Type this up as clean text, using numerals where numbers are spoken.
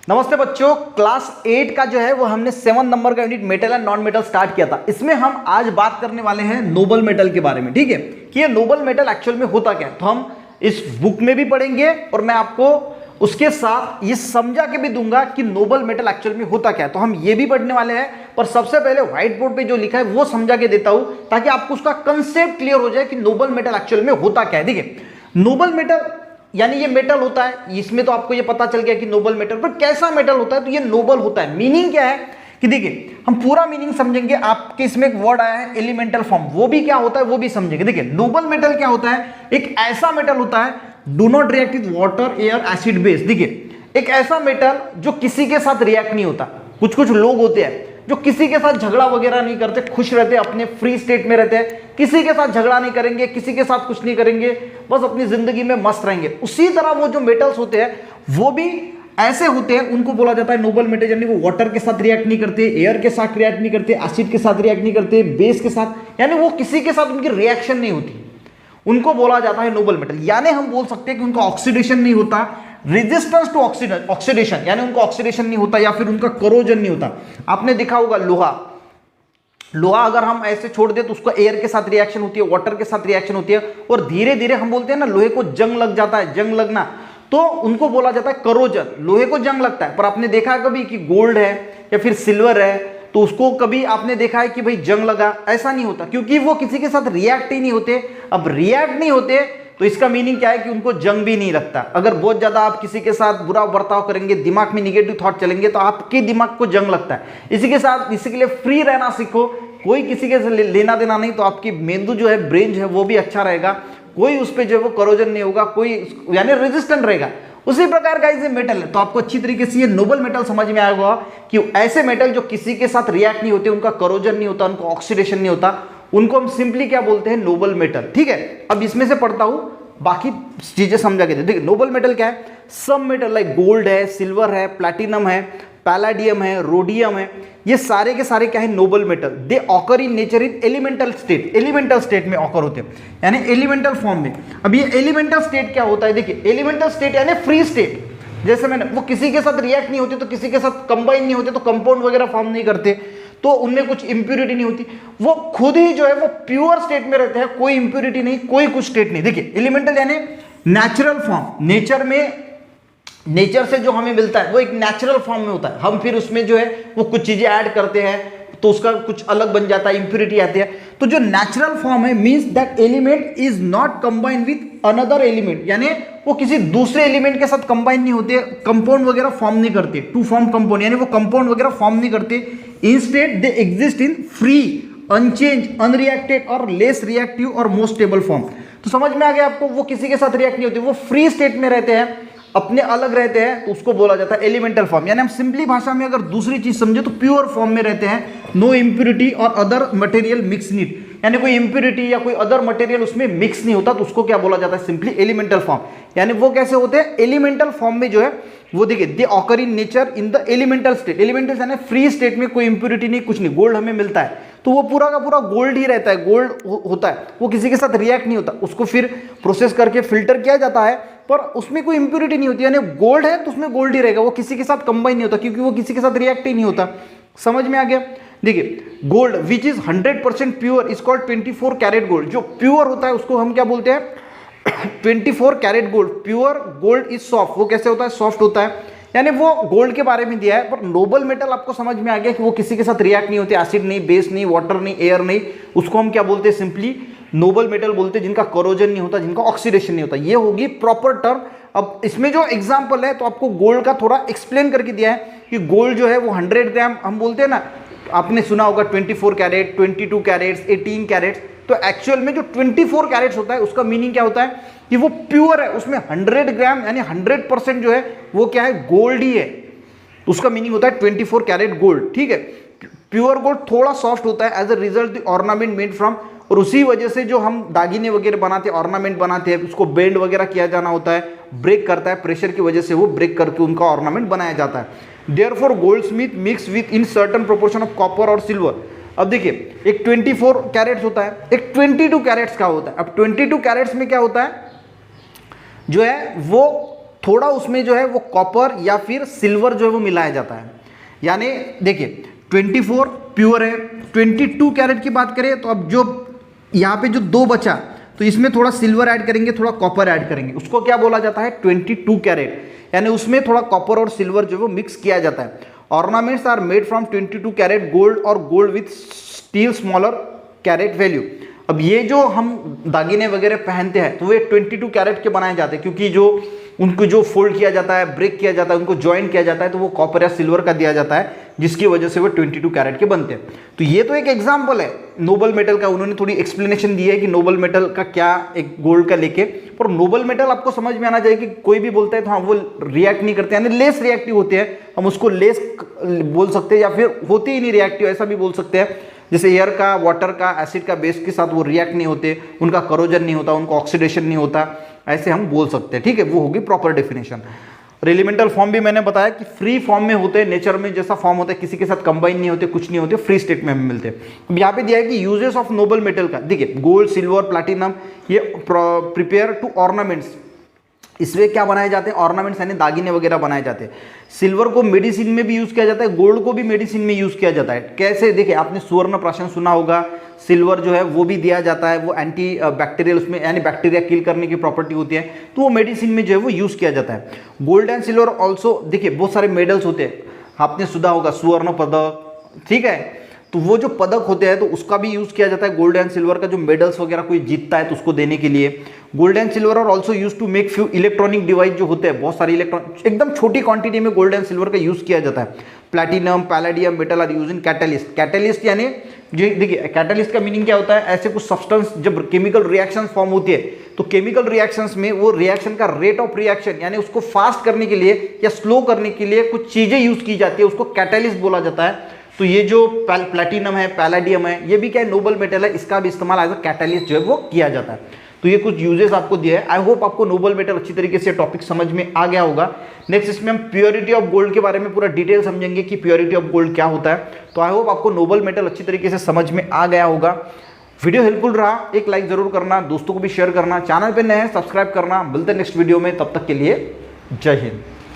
नमस्ते बच्चों, क्लास 8 का जो है वो हमने 7 नंबर का unit metal and non metal start किया था। इसमें हम आज बात करने वाले हैं नोबल मेटल के बारे में। ठीक है कि ये नोबल मेटल एक्चुअल में होता क्या है, तो हम इस बुक में भी पढ़ेंगे और मैं आपको उसके साथ ये समझा के भी दूंगा कि नोबल मेटल एक्चुअल में होता क्या है। तो हम ये भी पढ़ने वाले हैं, पर सबसे पहले व्हाइट बोर्ड पे जो लिखा है वो समझा के देता हूं ताकि आपको उसका कंसेप्ट क्लियर हो जाए कि नोबल मेटल एक्चुअल में होता क्या है। देखिए, नोबल मेटल यानी ये मेटल होता है, इसमें तो आपको ये पता चल गया कि नोबल मेटल, पर कैसा मेटल होता है तो ये नोबल होता है। मीनिंग क्या है कि देखिए, हम पूरा मीनिंग समझेंगे। आपके इसमें एक वर्ड आया है एलिमेंटल फॉर्म, वो भी क्या होता है वो भी समझेंगे। देखिए, नोबल मेटल क्या होता है, एक ऐसा मेटल होता है do not react with water, air, acid, base. देखिए, एक ऐसा मेटल जो किसी के साथ रिएक्ट नहीं होता। कुछ कुछ लोग होते हैं जो किसी के साथ झगड़ा वगैरह नहीं करते, खुश रहते, अपने फ्री स्टेट में रहते हैं, किसी के साथ झगड़ा नहीं करेंगे, किसी के साथ कुछ नहीं करेंगे, बस अपनी जिंदगी में मस्त रहेंगे। उसी तरह वो जो मेटल्स होते हैं वो भी ऐसे होते हैं, उनको बोला जाता है नोबल मेटल। यानी वो वाटर के साथ रिएक्ट नहीं करते, एयर के साथ रिएक्ट नहीं करते, एसिड के साथ रिएक्ट नहीं करते, बेस के साथ, यानी वो किसी के साथ उनकी रिएक्शन नहीं होती, उनको बोला जाता है नोबल मेटल। यानी हम बोल सकते हैं कि उनका ऑक्सीडेशन नहीं होता, रेजिस्टेंस टू ऑक्सीडेशन, यानी उनका ऑक्सीडेशन नहीं होता या फिर उनका करोजन नहीं होता। आपने देखा होगा लोहा अगर हम ऐसे छोड़ दे तो उसको एयर के साथ रिएक्शन होती है, वाटर के साथ रिएक्शन होती है, और धीरे धीरे हम बोलते हैं ना लोहे को जंग लग जाता है, जंग लगना, तो उनको बोला जाता है करोजन। लोहे को जंग लगता है, पर आपने देखा है कभी कि गोल्ड है या फिर सिल्वर है तो उसको कभी आपने देखा है कि भाई जंग लगा? ऐसा नहीं होता, क्योंकि वो किसी के साथ रिएक्ट ही नहीं होते। अब रिएक्ट नहीं होते तो इसका मीनिंग क्या है कि उनको जंग भी नहीं लगता। अगर बहुत ज्यादा आप किसी के साथ बुरा बर्ताव करेंगे, दिमाग में निगेटिव थॉट चलेंगे, तो आपके दिमाग को जंग लगता है। इसी के साथ इसी के लिए फ्री रहना सीखो, कोई किसी के लेना देना नहीं, तो आपकी मेंदू जो है, ब्रेन जो है वो भी अच्छा रहेगा, कोई उस पर जो है वो करोजन नहीं होगा, कोई यानी रेजिस्टेंट रहेगा। उसी प्रकार का ये मेटल है, तो आपको अच्छी तरीके से ये नोबल मेटल समझ में आएगा कि ऐसे मेटल जो किसी के साथ रिएक्ट नहीं होते, उनका करोजन नहीं होता, उनको ऑक्सीडेशन नहीं होता, उनको हम सिंपली क्या बोलते हैं, नोबल मेटल। ठीक है, अब इसमें से पढ़ता हूं, बाकी चीजें समझा के देखिए। नोबल मेटल क्या है, सब मेटल लाइक गोल्ड है, सिल्वर है, प्लैटिनम है, पैलाडियम है, रोडियम है, ये सारे के सारे क्या है, Nobel metal. They occur in nature in elemental state, elemental state में ऑकर होते हैं, यानी एलिमेंटल फॉर्म में। अब ये एलिमेंटल स्टेट क्या होता है, देखिए एलिमेंटल स्टेट यानी फ्री स्टेट, जैसे मैंने, वो किसी के साथ रिएक्ट नहीं होते, तो किसी के साथ कंबाइन नहीं होते, तो कंपाउंड वगैरह फॉर्म नहीं करते, तो उनमें कुछ इंप्यूरिटी नहीं होती, वो खुद ही जो है वो प्योर स्टेट में रहते हैं, कोई इंप्यूरिटी नहीं, कोई कुछ स्टेट नहीं। देखिए, एलिमेंटल यानी नेचुरल फॉर्म, नेचर में, नेचर से जो हमें मिलता है वो एक नेचुरल फॉर्म में होता है। हम फिर उसमें जो है वो कुछ चीजें ऐड करते हैं तो उसका कुछ अलग बन जाता है, इंप्यूरिटी आती है। तो जो नेचुरल फॉर्म है means that element is not combined with another element, यानी वो किसी दूसरे एलिमेंट के साथ कंबाइन नहीं होते, कंपाउंड वगैरह फॉर्म नहीं करते, टू फॉर्म कंपाउंड, यानी वो कंपाउंड वगैरह फॉर्म नहीं करते। Instead they exist in free, unchanged, unreacted और लेस रिएक्टिव और मोस्ट स्टेबल फॉर्म। तो समझ में आ गया आपको, वो किसी के साथ रिएक्ट नहीं होते, वो फ्री स्टेट में रहते हैं, अपने अलग रहते हैं, तो उसको बोला जाता है एलिमेंटल फॉर्म। यानी हम सिंपली भाषा में अगर दूसरी चीज समझे तो प्योर फॉर्म में रहते हैं, नो इंप्यूरिटी और अदर मटेरियल मिक्स नीड, यानी कोई इंप्यूरिटी या कोई अदर मटेरियल उसमें मिक्स नहीं होता, तो उसको क्या बोला जाता है, सिंपली एलिमेंटल फॉर्म। यानी वो कैसे होते हैं, एलिमेंटल फॉर्म में जो है वो देखिए, they occur in nature in the elemental state, elemental यानी फ्री स्टेट में, कोई इंप्यूरिटी नहीं, कुछ नहीं। गोल्ड हमें मिलता है तो वो पूरा का पूरा गोल्ड ही रहता है, गोल्ड होता है, वो किसी के साथ रिएक्ट नहीं होता, उसको फिर प्रोसेस करके फिल्टर किया जाता है, पर उसमें कोई इंप्यूरिटी नहीं होती, यानी गोल्ड है तो उसमें गोल्ड ही रहेगा, वो किसी के साथ कंबाइन नहीं होता, क्योंकि वो किसी के साथ रिएक्ट ही नहीं होता। समझ में आ गया? देखिए, gold which is 100% pure is called 24 carat gold. जो प्योर होता है उसको हम क्या बोलते हैं, 24 carat gold. Pure gold is soft, वो कैसे होता है, सॉफ्ट होता है, यानी वो गोल्ड के बारे में दिया है। पर नोबल मेटल आपको समझ में आ गया कि वो किसी के साथ रिएक्ट नहीं होते, एसिड नहीं, बेस नहीं, वाटर नहीं, एयर नहीं, उसको हम क्या बोलते हैं, सिंपली नोबल मेटल बोलते हैं, जिनका करोजन नहीं होता, जिनका ऑक्सीडेशन नहीं होता। ये होगी प्रॉपर टर्म। अब इसमें जो एग्जांपल है तो आपको गोल्ड का थोड़ा एक्सप्लेन करके दिया है कि गोल्ड जो है वो 100 ग्राम, हम बोलते हैं ना, आपने सुना होगा 24 कैरेट, 22 कैरेट्स, 18 कैरेट्स, तो एक्चुअल में जो 24 कैरेट्स होता है उसका मीनिंग क्या होता है कि वो प्योर है, उसमें 100 ग्राम यानी 100% जो है वो क्या है, गोल्ड ही है, उसका मीनिंग होता है 24 कैरेट गोल्ड। ठीक है, प्योर गोल्ड थोड़ा सॉफ्ट होता है, as a result the ornament made from, और उसी वजह से जो हम दागिने वगैरह बनाते हैं, ऑर्नामेंट बनाते हैं, उसको बेंड वगैरह किया जाना होता है, ब्रेक करता है, प्रेशर की वजह से वो ब्रेक करके उनका ऑर्नामेंट बनाया जाता है। Therefore gold Smith mix with in certain proportion of copper और सिल्वर। अब देखिए, एक 24 कैरेट्स होता है, एक 22 कैरेट्स का होता है। अब 22 कैरेट्स में क्या होता है, जो है वो थोड़ा उसमें जो है वो कॉपर या फिर सिल्वर जो है वो मिलाया जाता है। यानी देखिए 24 प्योर है, 22 कैरेट की बात करें तो अब जो यहाँ पे जो 2 बचा तो इसमें थोड़ा सिल्वर ऐड करेंगे, थोड़ा कॉपर ऐड करेंगे, उसको क्या बोला जाता है 22 कैरेट, यानी उसमें थोड़ा कॉपर और सिल्वर जो है वो मिक्स किया जाता है। Ornaments are made from 22 carat gold और gold with steel smaller carat value. अब ये जो हम दागिने वगैरह पहनते हैं तो वे 22 कैरेट के बनाए जाते हैं, क्योंकि जो उनको जो फोल्ड किया जाता है, ब्रेक किया जाता है, उनको ज्वाइन किया जाता है तो वो कॉपर या सिल्वर का दिया जाता है, जिसकी वजह से वो 22 कैरेट के बनते हैं। तो ये तो एक एग्जांपल है नोबल मेटल का, उन्होंने थोड़ी एक्सप्लेनेशन दी है कि नोबल मेटल का क्या एक गोल्ड का लेके। पर नोबल मेटल आपको समझ में आना चाहिए कि कोई भी बोलता है तो हाँ वो रिएक्ट नहीं करते, यानी लेस रिएक्टिव होते हैं, हम उसको लेस बोल सकते हैं, या फिर होते ही नहीं रिएक्टिव ऐसा भी बोल सकते हैं। जैसे एयर का, वाटर का, एसिड का बेस के साथ वो रिएक्ट नहीं होते, उनका करोजन नहीं होता, उनको ऑक्सीडेशन नहीं होता, ऐसे हम बोल सकते हैं। ठीक है, वो होगी प्रॉपर डेफिनेशन। एलिमेंटल फॉर्म भी मैंने बताया कि फ्री फॉर्म में होते हैं, नेचर में जैसा फॉर्म होता है, किसी के साथ कंबाइन नहीं होते, कुछ नहीं होते, फ्री स्टेट में हमें मिलते हैं। अब यहाँ पे दिया है कि यूजेस ऑफ नोबल मेटल का, देखिए गोल्ड, सिल्वर, प्लैटिनम ये प्रिपेयर टू ऑर्नामेंट्स, इसमें क्या बनाए जाते हैं ऑर्नामेंट्स यानी दागिने वगैरह बनाए जाते हैं। सिल्वर को मेडिसिन में भी यूज किया जाता है, गोल्ड को भी मेडिसिन में यूज किया जाता है। कैसे, देखिए आपने सुवर्ण प्राशन सुना होगा, सिल्वर जो है वो भी दिया जाता है, वो एंटी बैक्टीरियल उसमें यानी बैक्टीरिया किल करने की प्रॉपर्टी होती है, तो वो मेडिसिन में जो है वो यूज किया जाता है। गोल्ड एंड सिल्वर ऑल्सो, देखिए बहुत सारे मेडल्स होते हैं, आपने सुना होगा स्वर्ण पदक, ठीक है, तो वो जो पदक होते हैं तो उसका भी यूज किया जाता है। गोल्ड एंड सिल्वर का जो मेडल्स वगैरह कोई जीतता है तो उसको देने के लिए। Gold and silver are also use to make few electronic device, जो होते हैं बहुत सारे इलेक्ट्रॉनिक, एकदम छोटी क्वांटिटी में गोल्ड एंड सिल्वर का यूज किया जाता है। Platinum, palladium metal are use in catalyst. Catalyst यानी देखिए कैटलिस्ट का मीनिंग क्या होता है, ऐसे कुछ सब्सटेंस जब केमिकल रिएक्शन फॉर्म होती है तो केमिकल रिएक्शंस में वो रिएक्शन का रेट ऑफ रिएक्शन यानी उसको फास्ट करने के लिए या स्लो करने के लिए कुछ चीजें यूज की जाती है, उसको कैटलिस्ट बोला जाता है। तो ये जो प्लैटिनम है, पैलेडियम है, ये भी क्या है नोबल मेटल है, इसका भी इस्तेमाल एज अ कैटलिस्ट जो है वो किया जाता है। तो ये कुछ यूजेस आपको दिया है। आई होप आपको नोबल मेटल अच्छी तरीके से टॉपिक समझ में आ गया होगा। नेक्स्ट इसमें हम प्योरिटी ऑफ गोल्ड के बारे में पूरा डिटेल समझेंगे कि प्योरिटी ऑफ गोल्ड क्या होता है। तो आई होप आपको नोबल मेटल अच्छी तरीके से समझ में आ गया होगा। वीडियो हेल्पफुल रहा, एक लाइक जरूर करना, दोस्तों को भी शेयर करना, चैनल पे नए हैं सब्सक्राइब करना। मिलते हैं नेक्स्ट वीडियो में, तब तक के लिए जय हिंद।